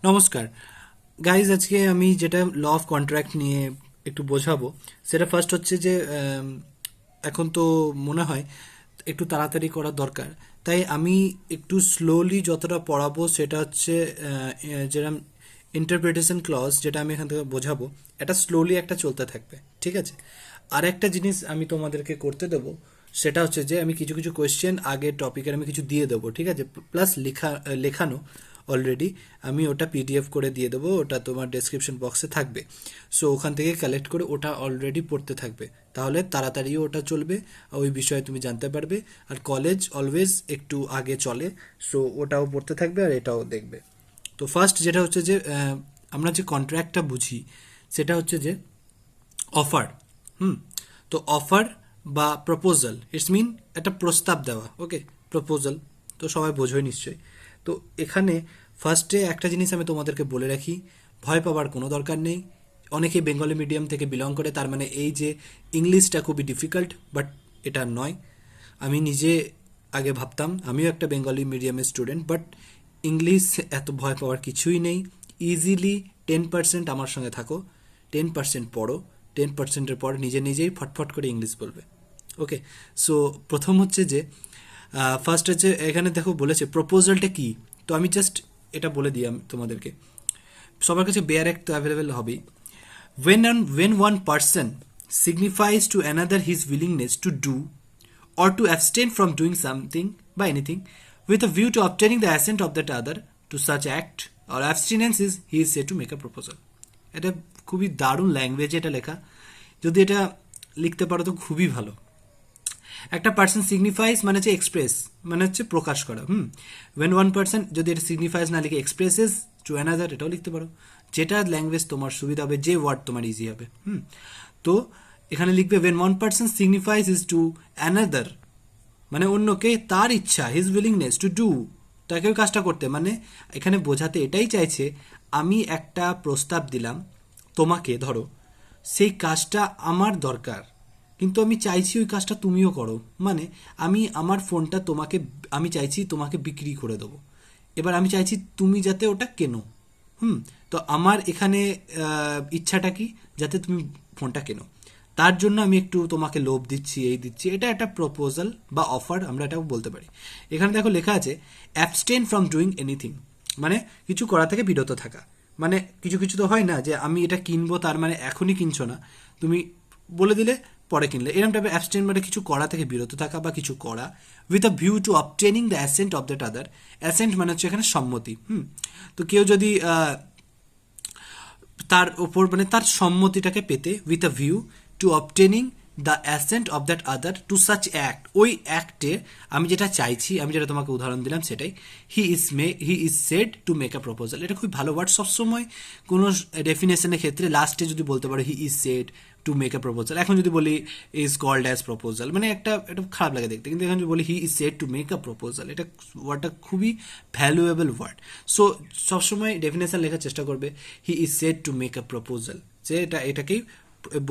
নমস্কার গাইজ, আজকে আমি যেটা ল অফ কন্ট্রাক্ট নিয়ে একটু বোঝাবো সেটা ফার্স্ট হচ্ছে যে এখন তো মনে হয় একটু তাড়াতাড়ি করা দরকার, তাই আমি একটু স্লোলি যতটা পড়াবো সেটা হচ্ছে যেরকম ইন্টারপ্রিটেশন ক্লজ যেটা আমি এখান থেকে বোঝাবো এটা স্লোলি একটা চলতে থাকবে, ঠিক আছে। আর একটা জিনিস আমি তোমাদেরকে করতে দেবো, সেটা হচ্ছে যে আমি কিছু কিছু কোয়েশ্চেন আগের টপিকের আমি কিছু দিয়ে দেবো, ঠিক আছে, প্লাস লেখানো অলরেডি আমি ওটা পিডিএফ করে দিয়ে দেবো, ওটা তোমার ডেসক্রিপশন বক্সে থাকবে। সো ওখান থেকে কালেক্ট করে ওটা অলরেডি পড়তে থাকবে, তাহলে তাড়াতাড়িও ওটা চলবে, ওই বিষয়ে তুমি জানতে পারবে। আর কলেজ অলওয়েজ একটু আগে চলে, সো ওটাও পড়তে থাকবে আর এটাও দেখবে। তো ফার্স্ট যেটা হচ্ছে যে আমরা যে কন্ট্রাক্টটা বুঝি সেটা হচ্ছে যে অফার। হুম। তো অফার বা প্রপোজাল ইটস মিন একটা প্রস্তাব দেওয়া, ওকে। প্রপোজাল তো সবাই বোঝোই নিশ্চয়ই। তো এখানে ফার্স্টে একটা জিনিস আমি তোমাদেরকে বলে রাখি, ভয় পাওয়ার কোনো দরকার নেই। অনেকে বেঙ্গলি মিডিয়াম থেকে বিলং করে, তার মানে এই যে ইংলিশটা খুবই ডিফিকাল্ট, বাট এটা নয়। আমি নিজে আগে ভাবতাম, আমিও একটা বেঙ্গলি মিডিয়ামের স্টুডেন্ট, বাট ইংলিশ এত ভয় পাওয়ার কিছুই নেই। ইজিলি 10% আমার সঙ্গে থাকো, 10% পড়ো, 10%-এর পর নিজে নিজেই ফটফট করে ইংলিশ বলবে, ওকে। সো প্রথম হচ্ছে যে ফার্স্ট হচ্ছে এখানে দেখো বলেছে প্রপোজালটা কি। তো আমি জাস্ট এটা বলে দিই তোমাদেরকে, সবার কাছে বেয়ার এক তো অ্যাভেলেবেল হবেই। When one person signifies to another his willingness to do or to abstain from doing something by anything with a view to obtaining the assent of that other to such act or abstinence is he is said to make a proposal. এটা খুবই দারুণ ল্যাঙ্গুয়েজে এটা লেখা, যদি এটা লিখতে পারো তো খুবই ভালো। একটা পার্সন সিগনিফাইজ মানে হচ্ছে এক্সপ্রেস, মানে হচ্ছে প্রকাশ করা। ওয়েন ওয়ান পার্সন, যদি এটা সিগনিফাইজ না লিখে এক্সপ্রেসেস টু অ্যানাদার, এটাও লিখতে পারো, যেটা ল্যাঙ্গুয়েজ তোমার সুবিধা হবে, যে ওয়ার্ড তোমার ইজি হবে। তো এখানে লিখবে when one person signifies his to another, মানে অন্যকে তার ইচ্ছা, হিজ উইলিংনেস টু ডু, তাকে ওই কাজটা করতে, মানে এখানে বোঝাতে এটাই চাইছে, আমি একটা প্রস্তাব দিলাম তোমাকে, ধরো সেই কাজটা আমার দরকার, কিন্তু আমি চাইছি ওই কাজটা তুমিও করো, মানে আমি আমার ফোনটা তোমাকে, আমি চাইছি তোমাকে বিক্রি করে দেবো, এবার আমি চাইছি তুমি যাতে ওটা কেনো। হুম। তো আমার এখানে ইচ্ছাটা কি, যাতে তুমি ফোনটা কেনো, তার জন্য আমি একটু তোমাকে লোভ দিচ্ছি, এই দিচ্ছি, এটা একটা প্রপোজাল বা অফার, আমরা এটাও বলতে পারি। এখানে দেখো লেখা আছে অ্যাবস্টেন ফ্রম ডুইং এনিথিং, মানে কিছু করা থেকে বিরত থাকা। মানে কিছু কিছু তো হয় না যে আমি এটা কিনবো, তার মানে এখনই কিনছো না, তুমি বলে দিলে পরে কিনলে, এরকম টাইপের অ্যাবস্টেন মানে কিছু করা থেকে বিরত থাকা বা কিছু করা with a view to obtaining the accent of that other. Accent মানে হচ্ছে এখানে সম্মতি। তো কেউ যদি তার ওপর মানে তার সম্মতিটাকে পেতে, with a view to obtaining the accent of that other two such act, ওই অ্যাক্টে আমি যেটা চাইছি, আমি যেটা তোমাকে উদাহরণ দিলাম সেটাই, he is said to make a proposal. এটা খুব ভালো ওয়ার্ড, সবসময় কোনো ডেফিনেশনের ক্ষেত্রে লাস্টে যদি বলতে পারো he is said to make a proposal, এখন যদি বলি ইজ কল্ড অ্যাজ প্রপোজাল, মানে একটা এটা খারাপ লাগে দেখতে, কিন্তু এখন যদি বলি he is said to make a proposal, এটা ওয়ার্ডটা খুবই ভ্যালুয়েবল ওয়ার্ড। সো সবসময় ডেফিনেশন লেখার চেষ্টা করবে, he is said to make a proposal, যে এটাকেই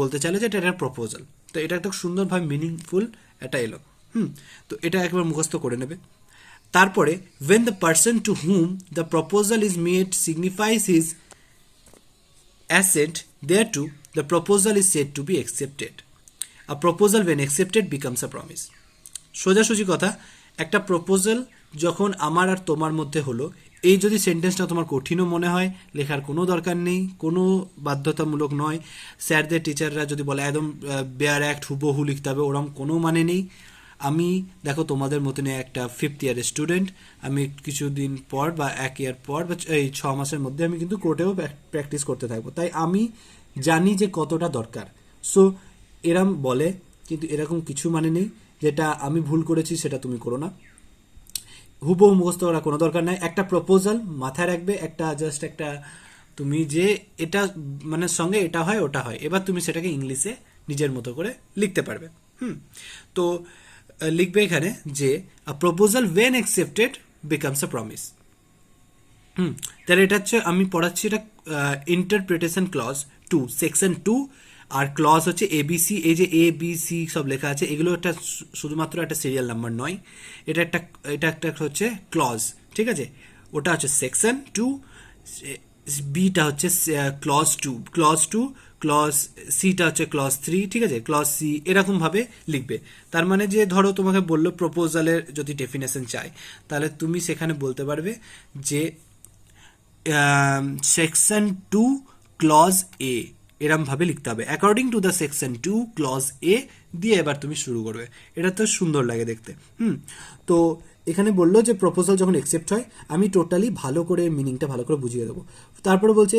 বলতে চাইলে যে এটা একটা প্রপোজাল। তো এটা একটা সুন্দরভাবে মিনিংফুল এটা এলো। তো এটা একবার মুখস্থ করে নেবে। তারপরে when the person to whom the proposal is made signifies his assent thereto, the proposal is said to be accepted. A proposal when accepted becomes a promise. সোজাসুজি কথা, একটা প্রপোজাল যখন আমার আর তোমার মধ্যে হলো, এই যদি সেন্টেন্সটা তোমার কঠিনও মনে হয়, লেখার কোনো দরকার নেই, কোনো বাধ্যতামূলক নয়। স্যারদের টিচাররা যদি বলে একদম বেয়ার অ্যাক্ট হুবহু লিখতে হবে, ওরম কোনো মানে নেই। আমি দেখো তোমাদের মতনই একটা 5th ইয়ারের স্টুডেন্ট, আমি কিছুদিন পর বা 1 ইয়ার পর বা এই 6 মাসের মধ্যে আমি কিন্তু কোর্টেও প্র্যাকটিস করতে থাকবো, তাই আমি জানি যে কতটা দরকার। সো এরম বলে, কিন্তু এরকম কিছু মানে নেই যেটা আমি ভুল করেছি সেটা তুমি করো না। হুবহু মুখস্থ করার কোনো দরকার নাই। একটা প্রপোজাল মাথায় রাখবে, একটা জাস্ট একটা তুমি যে এটা মানে সঙ্গে এটা হয় ওটা হয়, এবার তুমি সেটাকে ইংলিশে নিজের মতো করে লিখতে পারবে। তো লিখবে এখানে যে a proposal when accepted becomes a promise. তাহলে এটা হচ্ছে আমি পড়াচ্ছি, এটা ইন্টারপ্রিটেশন ক্লজ 2 সেকশন 2, আর ক্লজ হচ্ছে এবিসি, এই যে এ বি সি সব লেখা আছে, এগুলো একটা শুধুমাত্র একটা সিরিয়াল নাম্বার নয়, এটা একটা হচ্ছে ক্লজ, ঠিক আছে। ওটা হচ্ছে সেকশন 2 বিটা হচ্ছে clause two, clause two, clause সিটা হচ্ছে ক্লজ থ্রি, ঠিক আছে, ক্লজ সি, এরকম ভাবে লিখবে। তার মানে যে ধরো তোমাকে বললো প্রপোজালের যদি ডেফিনেশন চাই, তাহলে তুমি সেখানে বলতে পারবে যে সেকশন টু ক্লজ এ, এরম ভাবে লিখতে হবে, according to the section two clause A দিয়ে এবার তুমি শুরু করবে। এটা তো সুন্দর লাগে দেখতে। তো এখানে বললো যে প্রপোজাল যখন অ্যাকসেপ্ট হয়, আমি টোটালি ভালো করে মিনিংটা ভালো করে বুঝিয়ে দেবো। তারপরে বলছে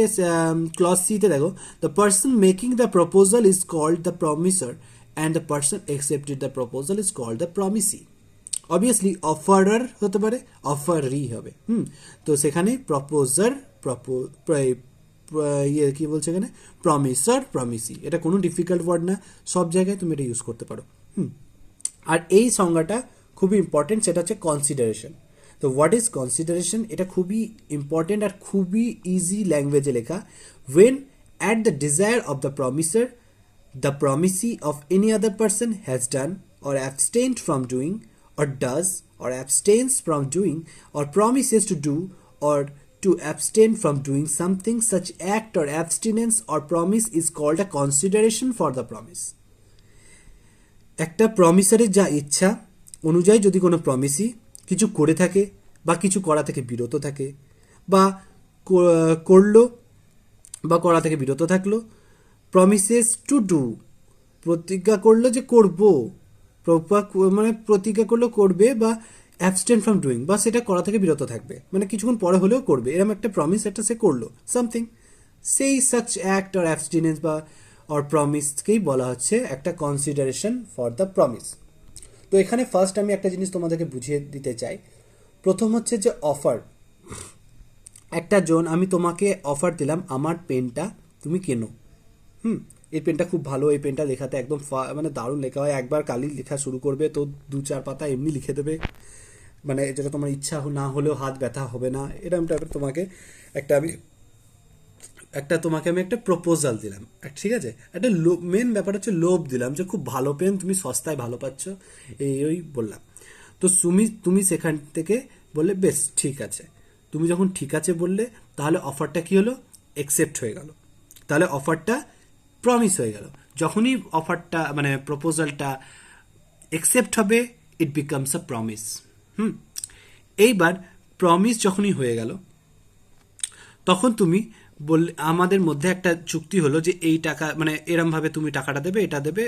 ক্লজ সিতে দেখো, the person making the proposal is called the promisor and the person accepted the proposal is called the promisee. Obviously offeror হতে পারে, অফারি হবে। তো সেখানে প্রপোজার, ইয়ে কি বলছে এখানে, প্রমিসার, প্রমিসি, এটা কোনো ডিফিকাল্ট ওয়ার্ড না, সব জায়গায় তুমি এটা ইউজ করতে পারো। আর এই সংজ্ঞাটা খুবই ইম্পর্টেন্ট, সেটা হচ্ছে কনসিডারেশন। তো হোয়াট ইজ কনসিডারেশন, এটা খুবই ইম্পর্টেন্ট আর খুবই ইজি ল্যাঙ্গুয়েজে লেখা। When at the desire of the promisor the promisee of any other person has done or abstained from doing or does or abstains from doing or promises to do or to abstain from doing something, such act or abstinence or promise is called a consideration for the promise. একটা প্রমিসারের যা ইচ্ছা অনুযায়ী যদি কোনো প্রমিসি কিছু করে থাকে বা কিছু করা থেকে বিরত থাকে, বা করলো বা করা থেকে বিরত থাকলো, প্রমিসেস টু ডু, প্রতিজ্ঞা করলো যে করব, মানে প্রতিজ্ঞা করলো করবে, বা অ্যাবস্টেন ফ্রম ডুইং, বা সেটা করা থেকে বিরত থাকবে, মানে কিছুক্ষণ পরে হলেও করবে, এরকম একটা প্রমিস একটা সে করলো সামথিং, সেই সাচ অ্যাক্ট অর অ্যাবস্টিনেন্স বা অর প্রমিসকেই বলা হচ্ছে একটা কনসিডারেশন ফর দ্য প্রমিস। তো এখানে ফার্স্ট আমি একটা জিনিস তোমাদেরকে বুঝিয়ে দিতে চাই। প্রথম হচ্ছে যে অফার। একটা আমি তোমাকে অফার দিলাম, আমার পেনটা তুমি কেনো। এই পেনটা খুব ভালো, এই পেনটা লেখাতে একদম মানে দারুণ লেখা হয়, একবার কালি লেখা শুরু করবে তো 2-4 পাতা এমনি লিখে দেবে, মানে যেটা তোমার ইচ্ছা না হলেও হাত ব্যথা হবে না, এরকম টাইপের তোমাকে তোমাকে আমি একটা প্রপোজাল দিলাম, ঠিক আছে, একটা মেন ব্যাপার হচ্ছে লোভ দিলাম যে খুব ভালো পেন, তুমি সস্তায় ভালো পাচ্ছ, এই বললাম। তো তুমি সেখান থেকে বললে বেশ ঠিক আছে। তুমি যখন ঠিক আছে বললে, তাহলে অফারটা কি হলো, অ্যাকসেপ্ট হয়ে গেল, তাহলে অফারটা প্রমিস হয়ে গেল। যখনই অফারটা মানে প্রপোজালটা অ্যাকসেপ্ট হবে, ইট বিকামস আ প্রমিস। এইবার প্রমিস যখনই হয়ে গেল, তখন তুমি বললে আমাদের মধ্যে একটা চুক্তি হলো যে এই টাকা, মানে এরম ভাবে তুমি টাকাটা দেবে, এটা দেবে,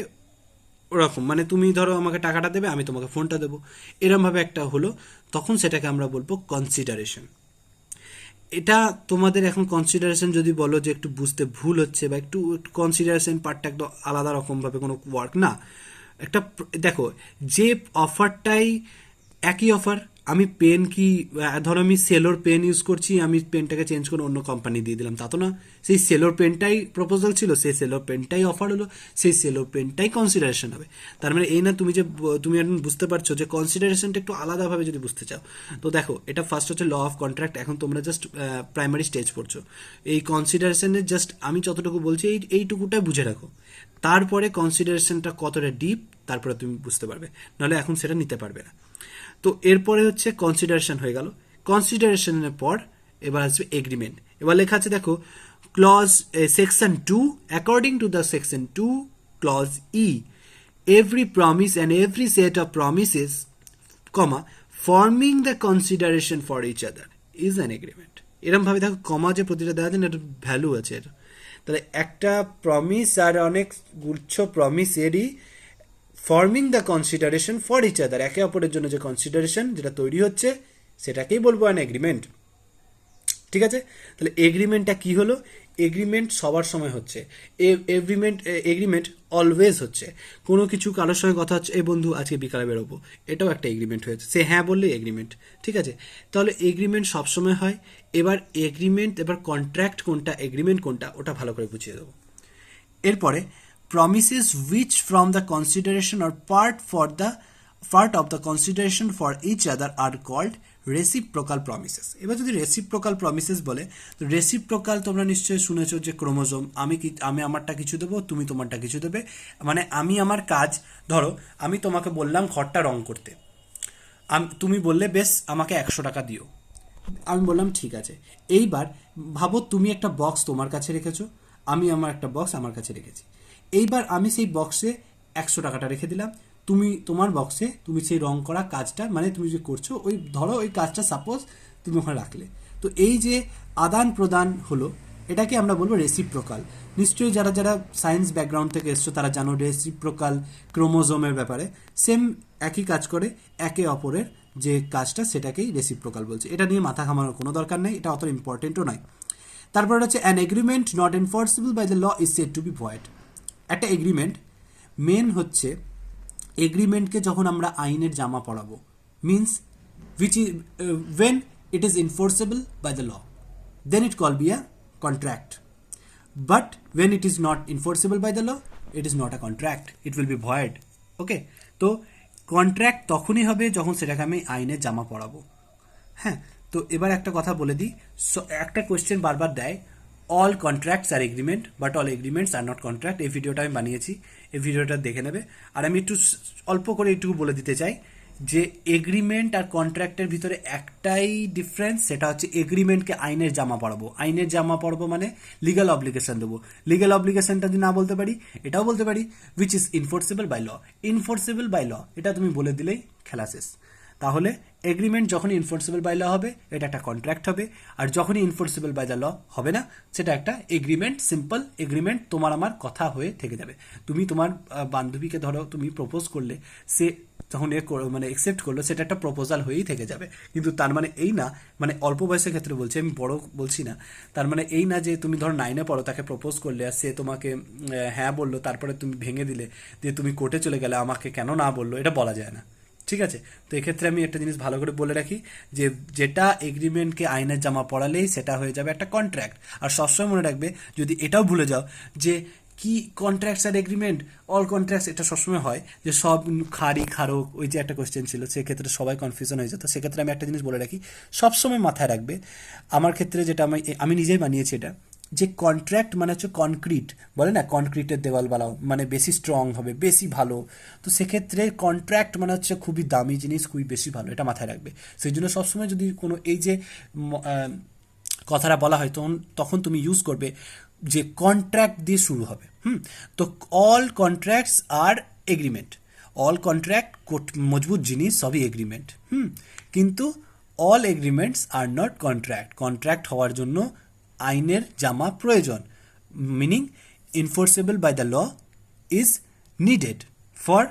ওরকম, মানে তুমি ধরো আমাকে টাকাটা দেবে, আমি তোমাকে ফোনটা দেবো, এরম ভাবে একটা হলো, তখন সেটাকে আমরা বলবো কনসিডারেশন। এটা তোমাদের এখন কনসিডারেশন যদি বলো যে একটু বুঝতে ভুল হচ্ছে বা একটু কনসিডারেশন পার্টটা একটু আলাদা রকম ভাবে কোনো ওয়ার্ক না, একটা দেখো, যে অফারটাই একই অফার, আমি পেন কি, ধরো আমি সেলোর পেন ইউজ করছি, আমি পেনটাকে চেঞ্জ করে অন্য কোম্পানি দিয়ে দিলাম, তা তো না, সেই সেলোর পেনটাই প্রপোজাল ছিল, সেই সেলোর পেনটাই অফার হলো, সেই সেলোর পেনটাই কনসিডারেশন হবে। তার মানে এই না তুমি এখন বুঝতে পারছো যে কনসিডারেশনটা একটু আলাদাভাবে যদি বুঝতে চাও, তো দেখো, এটা ফার্স্ট হচ্ছে ল অফ কন্ট্রাক্ট, এখন তোমরা জাস্ট প্রাইমারি স্টেজ পড়ছো, এই কনসিডারেশনের জাস্ট আমি যতটুকু বলছি এইটুকুটা বুঝে রাখো, তারপরে কনসিডারেশনটা কতটা ডিপ তারপরে তুমি বুঝতে পারবে, নাহলে এখন সেটা নিতে পারবে না। তো এরপরে হচ্ছে কনসিডারেশন হয়ে গেল, কনসিডারেশনের পর এবার আসবে এগ্রিমেন্ট। এবার লেখা আছে দেখো, clause section 2, according to the section 2 clause E, every promise and every set of promises, comma, forming the consideration for each other is an agreement. এরকম ভাবে দেখো, কমা যে প্রতিটা দেওয়া যায় না, এটা ভ্যালু আছে এটা। তাহলে একটা প্রমিস আর অনেক গুচ্ছ প্রমিসেরই forming the consideration for each other, একে অপরের জন্য যে কনসিডারেশন যেটা তৈরি হচ্ছে, সেটাকেই বলবো অ্যান এগ্রিমেন্ট। ঠিক আছে, তাহলে এগ্রিমেন্টটা কি হলো, এগ্রিমেন্ট সবার সময় হচ্ছে, এগ্রিমেন্ট অলওয়েজ হচ্ছে, কোনো কিছু কারোর সঙ্গে কথা হচ্ছে, এই বন্ধু আজকে বিকালে বেরোবো, এটাও একটা এগ্রিমেন্ট হয়েছে, সে হ্যাঁ বললে এগ্রিমেন্ট। ঠিক আছে, তাহলে এগ্রিমেন্ট সবসময় হয়। এবার এগ্রিমেন্ট, এবার কন্ট্রাক্ট কোনটা, এগ্রিমেন্ট কোনটা, ওটা ভালো করে বুঝিয়ে দেবো। এরপরে promises which from the consideration or part of the consideration for each other are called reciprocal promises. এবার যদি reciprocal promises বলে, তো reciprocal তোমরা নিশ্চয়ই শুনেছো যে ক্রোমোজোম, আমি আমারটা কিছু দেবো, তুমি তোমারটা কিছু দেবে, মানে আমি আমার কাজ, ধরো আমি তোমাকে বললাম ঘরটা রং করতে, তুমি বললে বেশ আমাকে 100 টাকা দিও, আমি বললাম ঠিক আছে। এইবার ভাবো তুমি একটা বক্স তোমার কাছে রেখেছো, আমি আমার একটা বক্স আমার কাছে রেখেছি। এইবার আমি সেই বক্সে 100 টাকাটা রেখে দিলাম, তুমি তোমার বক্সে তুমি সেই রং করা কাজটা, মানে তুমি যে করছো ওই ধরো ওই কাজটা সাপোজ তুমি ওখানে রাখলে। তো এই যে আদান প্রদান হলো, এটাকে আমরা বলবো রেসিপ্রোকাল। নিশ্চয়ই যারা যারা সায়েন্স ব্যাকগ্রাউন্ড থেকে এসছো তারা জানো রেসিপ্রোকাল ক্রোমোজোমের ব্যাপারে। সেম একই কাজ করে, একে অপরের যে কাজটা সেটাকেই রেসিপ্রোকাল বলছে। এটা নিয়ে মাথা ঘামানোর কোনো দরকার নেই, এটা অত ইম্পর্টেন্টও নয়। তারপর হচ্ছে an agreement not enforceable by the law is said to be void. একটা এগ্রিমেন্ট, মেন হচ্ছে এগ্রিমেন্টকে যখন আমরা আইনের জামা পড়াবো, means which is when it is enforceable by the law, then it call be a contract. But when it is not enforceable by the law, it is not a contract, it will be void. ওকে, তো contract তখনই হবে যখন সেটাকে আমি আইনের জামা পড়াবো। হ্যাঁ, তো এবার একটা কথা বলে দিই। একটা কোয়েশ্চেন বারবার দেয়, all contracts are agreement but all agreements are not contract. এই ভিডিওটা আমি বানিয়েছি, এই ভিডিওটা দেখে নেবে। আর আমি একটু অল্প করে একটু বলে দিতে চাই যে এগ্রিমেন্ট আর কন্ট্রাক্টের ভিতরে একটাই ডিফারেন্স, সেটা হচ্ছে এগ্রিমেন্টকে আইনের জামা পড়াবো। আইনের জামা পড়াবো মানে লিগাল অব্লিগেশন দেবো। লিগাল অব্লিগেশনটা যদি না বলতে পারি, এটাও বলতে পারি which is enforceable by law. Enforceable by law এটা তুমি বলে দিলেই খেলা শেষ। তাহলে এগ্রিমেন্ট যখনই ইনফোর্সেবল বাই ল হবে এটা একটা কন্ট্রাক্ট হবে, আর যখনই ইনফোর্সেবল বাই দ্য ল হবে না সেটা একটা এগ্রিমেন্ট, সিম্পল এগ্রিমেন্ট, তোমার আমার কথা হয়ে থেকে যাবে। তুমি তোমার বান্ধবীকে ধরো তুমি প্রপোজ করলে, সে যখন মানে একসেপ্ট করলো, সেটা একটা প্রপোজাল হয়েই থেকে যাবে। কিন্তু তার মানে এই না, মানে অল্প বয়সের ক্ষেত্রে বলছি, আমি বড় বলছি না, তার মানে এই না যে তুমি ধরো 9-এ পড়ো, তাকে প্রপোজ করলে আর সে তোমাকে হ্যাঁ বললো, তারপরে তুমি ভেঙে দিলে, দিয়ে তুমি কোর্টে চলে গেলে আমাকে কেন না বললো, এটা বলা যায় না। ঠিক আছে, তো এক্ষেত্রে আমি একটা জিনিস ভালো করে বলে রাখি যে যেটা এগ্রিমেন্টকে আইনের জামা পড়ালেই সেটা হয়ে যাবে একটা কন্ট্রাক্ট। আর সবসময় মনে রাখবে, যদি এটাও ভুলে যাও যে কি contracts are agreement, all contracts, এটা সবসময় হয় যে সব খারি খারক, ওই যে একটা কোয়েশ্চেন ছিল, সেক্ষেত্রে সবাই কনফিউশন হয়ে যেত। সেক্ষেত্রে আমি একটা জিনিস বলে রাখি, সবসময় মাথায় রাখবে, আমার ক্ষেত্রে যেটা আমি নিজেই বানিয়েছি এটা, যে কন্ট্রাক্ট মানে হচ্ছে কনক্রিট, বলে না কনক্রিটের দেওয়াল বানাও, মানে বেশি স্ট্রং হবে, বেশি ভালো। তো সেক্ষেত্রে কন্ট্রাক্ট মানে হচ্ছে খুবই দামি জিনিস, খুবই বেশি ভালো, এটা মাথায় রাখবে। সেই জন্য সবসময় যদি কোনো এই যে কথাটা বলা হয়, তখন তখন তুমি ইউজ করবে যে কন্ট্রাক্ট দিয়ে শুরু হবে। তো all contracts are agreement, all contract মজবুত জিনিস সবই এগ্রিমেন্ট। কিন্তু all agreements are not contract, contract হওয়ার জন্য আইনের জামা প্রয়োজন, meaning enforceable by the law is needed for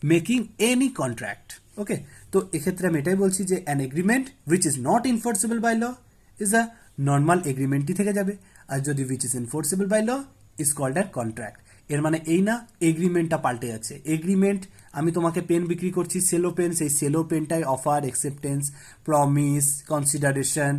making any contract. ওকে, তো এক্ষেত্রে আমি এটাই বলছি যে an agreement which is not enforceable by law is a normal agreementই থেকে যাবে, আর যদি which is enforceable by law is called a contract। এর মানে এই না এগ্রিমেন্টটা পাল্টে যাচ্ছে। এগ্রিমেন্ট, আমি তোমাকে পেন বিক্রি করছি, সেলো পেন, সেই সেলো পেনটাই offer, acceptance, promise, consideration,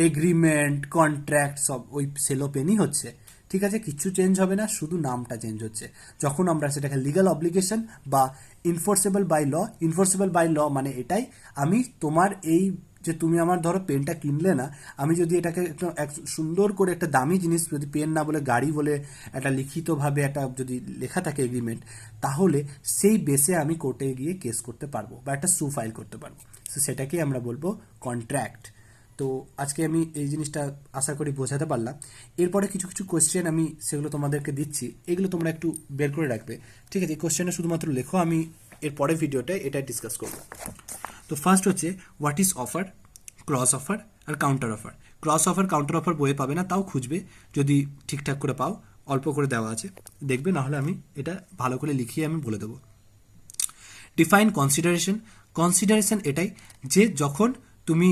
agreement, contract, সব ওই সেলো পেনই হচ্ছে। ঠিক আছে, কিচ্ছু চেঞ্জ হবে না, শুধু নামটা চেঞ্জ হচ্ছে। যখন আমরা সেটাকে লিগাল অব্লিগেশন বা ইনফোর্সেবল বাই ল, ইনফোর্সেবল বাই ল মানে এটাই, আমি তোমার এই যে তুমি আমার ধরো পেনটা কিনলে না, আমি যদি এটাকে এক সুন্দর করে একটা দামি জিনিস, যদি পেন না বলে গাড়ি বলে একটা লিখিতভাবে একটা যদি লেখা থাকে এগ্রিমেন্ট, তাহলে সেই বেসে আমি কোর্টে গিয়ে কেস করতে পারবো বা একটা সু ফাইল করতে পারবো। তো সেটাকেই আমরা বলবো কন্ট্রাক্ট। তো আজকে আমি এই জিনিসটা আশা করি বোঝাতে পারলাম। এরপরে কিছু কিছু কোয়েশ্চেন আমি সেগুলো তোমাদেরকে দিচ্ছি, এগুলো তোমরা একটু বের করে রাখবে। ঠিক আছে, এই কোয়েশ্চেনটা শুধুমাত্র লেখো, আমি এর পরের ভিডিওটায় এটাই ডিসকাস করবো। তো ফার্স্ট হচ্ছে what is offer, cross offer আর counter offer. Cross offer counter offer বইয়ে পাবে না, তাও খুঁজবে, যদি ঠিকঠাক করে পাও, অল্প করে দেওয়া আছে দেখবে, নাহলে আমি এটা ভালো করে লিখিয়ে আমি বলে দেবো। ডিফাইন কনসিডারেশন, কনসিডারেশন এটাই যে যখন তুমি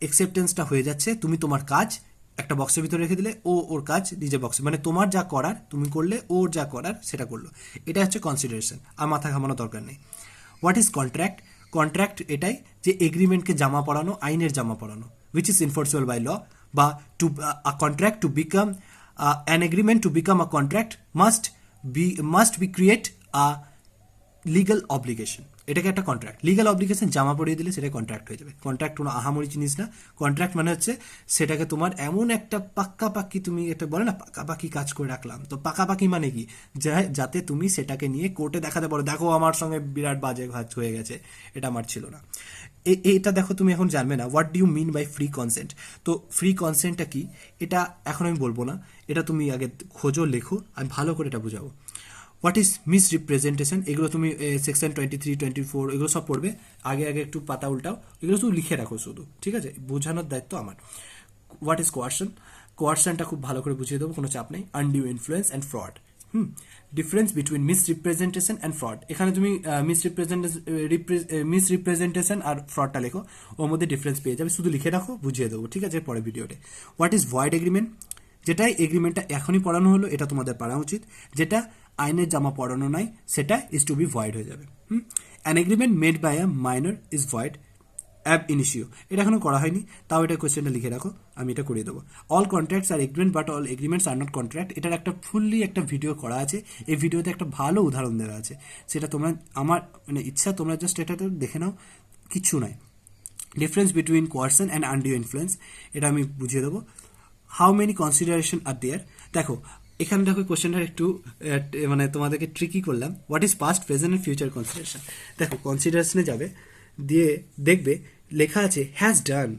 অ্যাকসেপ্টেন্সটা হয়ে যাচ্ছে, তুমি তোমার কাজ একটা বক্সের ভিতরে রেখে দিলে, ও ওর কাজ নিজে বক্সে, মানে তোমার যা করার তুমি করলে, ওর যা করার সেটা করলো, এটা হচ্ছে কনসিডারেশন, আর মাথা ঘামানোর দরকার নেই। হোয়াট ইজ কন্ট্রাক্ট, কন্ট্রাক্ট এটাই যে এগ্রিমেন্টকে জামা পড়ানো, আইনের জামা পড়ানো, which is enforceable by law, বা to a contract to become an agreement to become a contract must be create a legal obligation. এটাকে একটা কন্ট্রাক্ট। লিগাল অব্লিগেশন জামা পরিয়ে দিলে সেটা কন্ট্রাক্ট হয়ে যাবে। কন্ট্রাক্ট কোনো আহামরি জিনিস না। কন্ট্রাক্ট মানে হচ্ছে সেটাকে তোমার এমন একটা পাক্কাপাক্কি, তুমি এটা বলে না পাকাপাকি কাজ করে রাখলাম, তো পাকাপাকি মানে কি, যাতে তুমি সেটাকে নিয়ে কোর্টে দেখাতে পারো, দেখো আমার সঙ্গে বিরাট বাজে কাজ হয়ে গেছে, এটা আমার ছিল না। এটা দেখো তুমি এখন জানবে না what do you mean by free consent. তো ফ্রি কনসেন্টটা কি এটা এখন আমি বলবো না, এটা তুমি আগে খোঁজো, লেখো, আমি ভালো করে এটা বুঝাবো। হোয়াট ইজ মিসরিপ্রেজেন্টেশন, এগুলো তুমি সেকশন 23, 24 এগুলো সব পড়বে, আগে আগে একটু পাতা উল্টাও, এগুলো শুধু লিখে রাখো শুধু, ঠিক আছে, বোঝানোর দায়িত্ব আমার। হোয়াট ইজ কোয়ারশন, কোয়ারশনটা খুব ভালো করে বুঝিয়ে দেবো, কোনো চাপ নেই। Undue influence and fraud. Difference between misrepresentation and fraud, এখানে তুমি মিসরিপ্রেজেন্টেশন আর ফ্রডটা লেখো, ওর মধ্যে ডিফারেন্স পেয়ে যাবে, শুধু লিখে রাখো, বুঝিয়ে দেবো, ঠিক আছে, পরে ভিডিওতে। হোয়াট ইজ ভয়েড এগ্রিমেন্ট, যেটাই এগ্রিমেন্টটা এখনই পড়ানো হলো এটা তোমাদের পড়া উচিত, যেটা আইনের জামা পড়ানো নাই সেটা ইজ টু বি ভয়েড হয়ে যাবে। An agreement made by a minor is void ab initio, এটা এখনো করা হয়নি, তাও এটা কোয়েশ্চেনটা লিখে রাখো, আমি এটা করিয়ে দেবো। All contracts are agreement but all agreements are not contract, এটার একটা ফুললি একটা ভিডিও করা আছে, এই ভিডিওতে একটা ভালো উদাহরণ দেওয়া আছে, সেটা তোমরা আমার মানে ইচ্ছা তোমরা জাস্ট এটাতে দেখে নাও, কিচ্ছু নয়। Difference between কোয়ারশন and undue influence, এটা আমি বুঝিয়ে দেবো। হাউ মেনি কনসিডারেশন আর দেয়ার, দেখো এখানে দেখো কোশ্চেনটা একটু মানে তোমাদেরকে ট্রিকি করলাম। What is past, present and future consideration, দেখো কনসিডারেশনে যাবে, দিয়ে দেখবে লেখা আছে হ্যাজ ডান।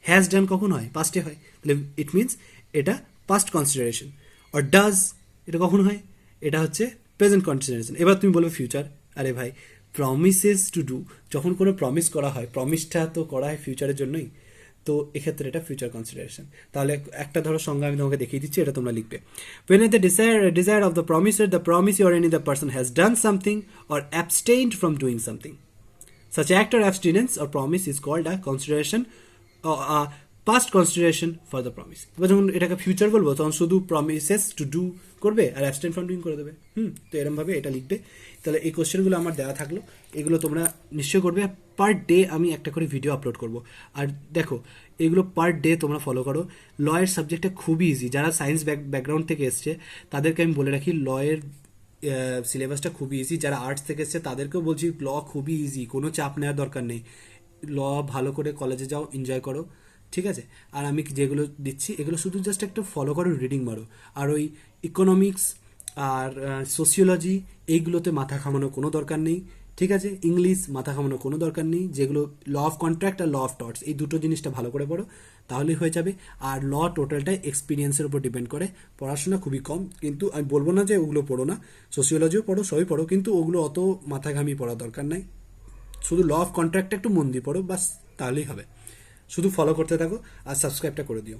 হ্যাজ ডান কখন হয়, পাস্টে হয়, তাহলে ইট মিনস এটা পাস্ট কনসিডারেশন। আর ডাজ এটা কখন হয়, এটা হচ্ছে প্রেজেন্ট কনসিডারেশন। এবার তুমি বলবে ফিউচার, আরে ভাই প্রমিসেস টু ডু, যখন কোনো প্রমিস করা হয়, প্রমিসটা তো করা হয় ফিউচারের জন্যই, তো এক্ষেত্রে এটা ফিউচার কনসিডারেশন। তাহলে একটা ধরো সংজ্ঞা আমি তোমাকে দেখিয়ে দিচ্ছি, এটা তোমরা লিখবে। When at the desire of the promiser, the promisee or any other person has done something or abstained from doing something. Such act or abstinence or promise is called a consideration or a past consideration for the promise. এবার যখন এটাকে future বলবো তখন শুধু promises to do করবে আর abstain from doing করে দেবে। তো এরমভাবে এটা লিখবে। তাহলে এই কোশ্চেনগুলো আমার দেওয়া থাকলো, এগুলো তোমরা নিশ্চয় করবে। পার ডে আমি একটা করে ভিডিও আপলোড করব। আর দেখো এগুলো পার ডে তোমরা ফলো করো। লয়ের সাবজেক্টটা খুবই ইজি, যারা সায়েন্স ব্যাকগ্রাউন্ড থেকে এসছে তাদেরকে আমি বলে রাখি লয়ের সিলেবাসটা খুবই ইজি। যারা আর্টস থেকে এসছে তাদেরকেও বলছি ল খুবই ইজি, কোনো চাপ নেওয়ার দরকার নেই। ল ভালো করে কলেজে যাও, এনজয় করো, ঠিক আছে। আর আমি যেগুলো দিচ্ছি এগুলো শুধু জাস্ট একটা ফলো করো, রিডিং মারো। আর ওই ইকোনমিক্স আর সোশিওলজি এইগুলোতে মাথা ঘামানোর কোনো দরকার নেই, ঠিক আছে। ইংলিশ মাথা ঘামানোর কোনো দরকার নেই। যেগুলো ল অফ কন্ট্রাক্ট আর ল অফ টর্টস, এই দুটো জিনিসটা ভালো করে পড়ো, তাহলেই হয়ে যাবে। আর ল টোটালটাই এক্সপিরিয়েন্সের উপর ডিপেন্ড করে, পড়াশোনা খুবই কম, কিন্তু আমি বলবো না যে ওগুলো পড়ো না, সোশিওলজিও পড়ো, সবই পড়ো, কিন্তু ওগুলো অত মাথা ঘামিয়ে পড়ার দরকার নাই। শুধু ল অফ কন্ট্রাক্টটা একটু মন দিয়ে পড়ো, বাস, তাহলেই হবে। শুধু ফলো করতে থাকো আর সাবস্ক্রাইবটা করে দিও।